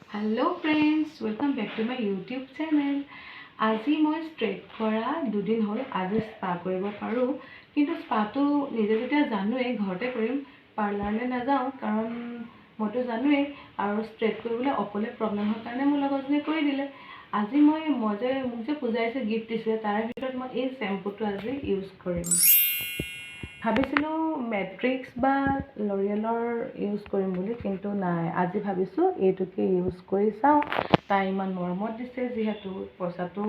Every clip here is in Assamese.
Hello friends, welcome back to my YouTube channel. আজি মই ষ্ট্ৰেট কৰা দুদিন হ'ল আজি স্পা কৰিব পাৰোঁ কিন্তু স্পাটো নিজে যেতিয়া জানোৱেই ঘৰতে কৰিম পাৰ্লাৰলৈ নাযাওঁ কাৰণ মইতো জানোৱেই আৰু ষ্ট্ৰেট কৰিবলৈ অকলে প্ৰব্লেম হোৱাৰ কাৰণে মোৰ লগৰজনীয়ে কৰি দিলে আজি মই মোক যে পূজাইছে গিফ্ট দিছিলে তাৰে ভিতৰত মই এই শ্বেম্পুটো আজি ইউজ কৰিম ভাবিছিলোঁ মেট্ৰিক্স বা লৰিয়েলৰ ইউজ কৰিম বুলি কিন্তু নাই আজি ভাবিছোঁ এইটোকে ইউজ কৰি চাওঁ তাই ইমান মৰমত দিছে যিহেতু পইচাটো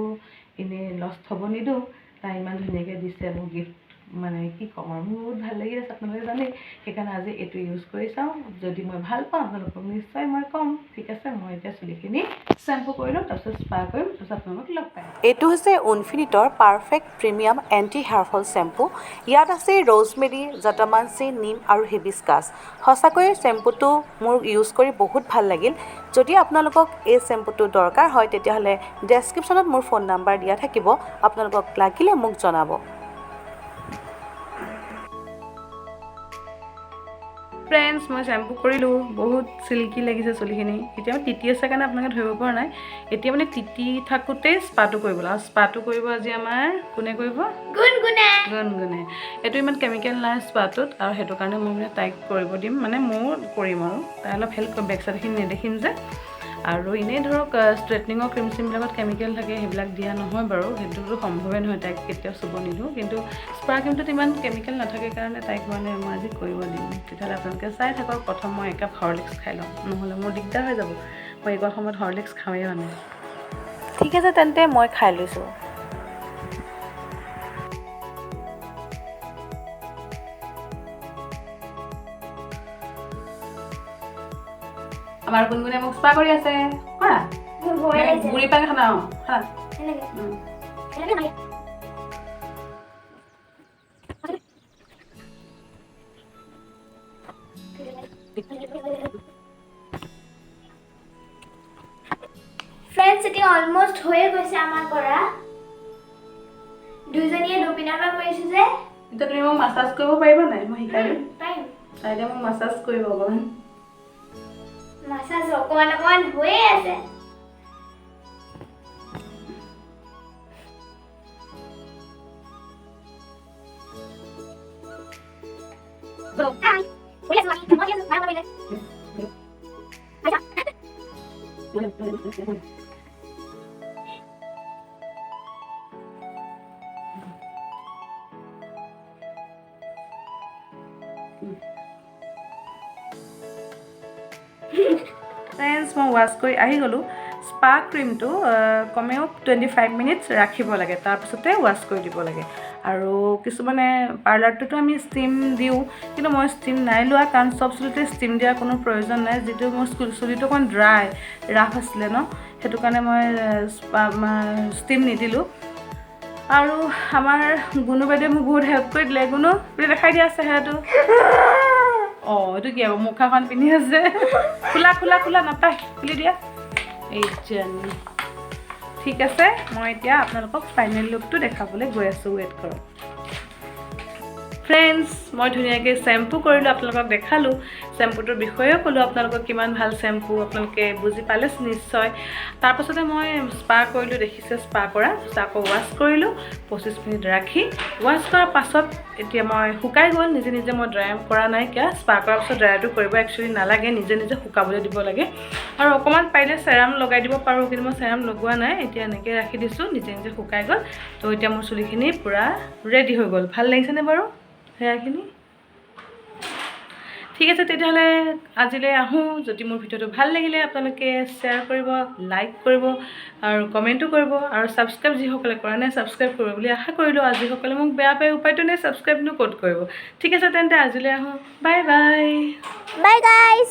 এনেই লষ্ট হ'ব নিদিওঁ তাই ইমান ধুনীয়াকৈ দিছে মোক গিফ্ট মানে কি ক'ম আৰু মোৰ বহুত ভাল লাগি আছে আপোনালোকে জানেই সেইকাৰণে আজি এইটো ইউজ কৰি চাওঁ যদি মই ভাল পাওঁ আপোনালোকক নিশ্চয় মই ক'ম ঠিক আছে মই এতিয়া চুলিখিনি শ্বেম্পু কৰি লওঁ তাৰপিছত স্পা কৰিম তাৰপিছত আপোনালোকক লগ পাম এইটো হৈছে ইনফিনিটৰ perfect premium anti hairfall shampoo ইয়াত আছে ৰ'জমেৰী জটামানচি নিম আৰু হিবিস্কাছ সঁচাকৈয়ে শ্বেম্পুটো মোৰ ইউজ কৰি বহুত ভাল লাগিল যদি আপোনালোকক এই শ্বেম্পুটো দৰকাৰ হয় তেতিয়াহ'লে ডেছক্ৰিপশ্যনত মোৰ ফোন নাম্বাৰ দিয়া থাকিব আপোনালোকক লাগিলে মোক জনাব ফ্ৰেণ্ডছ মই শ্বেম্পু কৰিলোঁ বহুত চিল্কি লাগিছে চুলিখিনি এতিয়া মই তিতি আছে কাৰণে আপোনালোকে ধৰিব পৰা নাই এতিয়া মানে তিতি থাকোঁতেই স্পাটো কৰিব আৰু স্পাটো কৰিব আজি আমাৰ কোনে কৰিব গুণগুণে এইটো ইমান কেমিকেল নাই স্পাটোত আৰু সেইটো কাৰণে মই মানে তাইক কৰিব দিম মানে ময়ো কৰিম আৰু তাই অলপ হেল্প কৰিম বেক চাইডখিনি নেদেখিম যে আৰু এনেই ধৰক ষ্ট্ৰেটনিঙৰ ক্ৰীম চিমবিলাকত কেমিকেল থাকে সেইবিলাক দিয়া নহয় বাৰু সেইটোতো সম্ভৱেই নহয় তাইক কেতিয়াও চুব নিদিওঁ কিন্তু স্পা ক্ৰীমটোত ইমান কেমিকেল নাথাকে কাৰণে তাইক মানে মই আজি কৰিব দিম তেতিয়াহ'লে আপোনালোকে চাই থাকক প্ৰথম মই একাপ হৰলিক্স খাই লওঁ নহ'লে মোৰ দিগদাৰ হৈ যাব মই এইকণ সময়ত হৰলিক্স খাওঁৱেই মানে ঠিক আছে তেন্তে মই খাই লৈছোঁ আমাৰ গুণগুণে মোক স্পা কৰি আছে কৰা গুৰি পানী খানা খা ফ্ৰেণ্ডছ এতিয়া অলমোষ্ট হৈয়ে গৈছে আমাৰ কৰা দুইজনীয়ে দুপিনৰ পৰা কৰিছোঁ যে এতিয়া তুমি মোক মাছাজ কৰিব পাৰিবা নাই মই শিকাই দিম পাৰিম তাই এতিয়া মোক মাছাজ কৰিব অকণমান মাছাজ অকণমান হৈয়ে আছে ফ্ৰেণ্ডছ মই ৱাছ কৰি আহি গ'লোঁ স্পা ক্ৰীমটো কমেও 25 মিনিটছ ৰাখিব লাগে তাৰপিছতে ৱাছ কৰি দিব লাগে আৰু কিছুমানে পাৰ্লাৰটোতো আমি ষ্টিম দিওঁ কিন্তু মই ষ্টিম নাই লোৱা কাৰণ চব চুলিতে ষ্টিম দিয়াৰ কোনো প্ৰয়োজন নাই যিটো মোৰ চুলিটো অকণ ড্ৰাই ৰাফ আছিলে ন সেইটো কাৰণে মই ষ্টিম নিদিলোঁ আৰু আমাৰ গুণু বাইদেৱে মোক বহুত হেল্প কৰি দিলে গুণু বুলি দেখাই দিয়া আছে সেইটো অঁ এইটো কি আকৌ মুখাখন পিন্ধি আছে খোলা নাপায় খুলি দিয়া এই ঠিক আছে মই এতিয়া আপোনালোকক ফাইনেল লুকটো দেখাবলৈ গৈ আছোঁ ৱেইট কৰক ফ্ৰেণ্ডছ মই ধুনীয়াকৈ শ্বেম্পু কৰিলোঁ আপোনালোকক দেখালোঁ শ্বেম্পুটোৰ বিষয়েও ক'লোঁ আপোনালোকক কিমান ভাল শ্বেম্পু আপোনালোকে বুজি পালে নিশ্চয় তাৰপাছতে মই স্পা কৰিলোঁ দেখিছে স্পা কৰা তাৰপিছত আকৌ ৱাছ কৰিলোঁ 25 মিনিট ৰাখি ৱাছ কৰাৰ পাছত এতিয়া মই শুকাই গ'ল নিজে নিজে মই ড্ৰাই কৰা নাই কিয় স্পা কৰাৰ পাছত ড্ৰাইটো কৰিব একচুৱেলি নালাগে নিজে নিজে শুকাবলৈ দিব লাগে আৰু অকণমান পাৰিলে চেৰাম লগাই দিব পাৰোঁ কিন্তু মই চেৰাম লগোৱা নাই এতিয়া এনেকৈ ৰাখি দিছোঁ নিজে নিজে শুকাই গ'ল তো এতিয়া মোৰ চুলিখিনি পূৰা ৰেডি হৈ গ'ল ভাল লাগিছেনে বাৰু হেয়াৰখিনি ঠিক আছে তেতিয়াহ'লে আজিলৈ আহোঁ যদি মোৰ ভিডিঅ'টো ভাল লাগিলে আপোনালোকে শ্বেয়াৰ কৰিব লাইক কৰিব আৰু কমেণ্টো কৰিব আৰু ছাবস্ক্ৰাইব যিসকলে কৰা নাই ছাবস্ক্ৰাইব কৰিব বুলি আশা কৰিলোঁ আৰু যিসকলে মোক বেয়া পায় উপায়টো নাই ছাবস্ক্ৰাইবনো ক'ত কৰিব ঠিক আছে তেন্তে আজিলৈ আহোঁ বাই বাই বাই গাইজ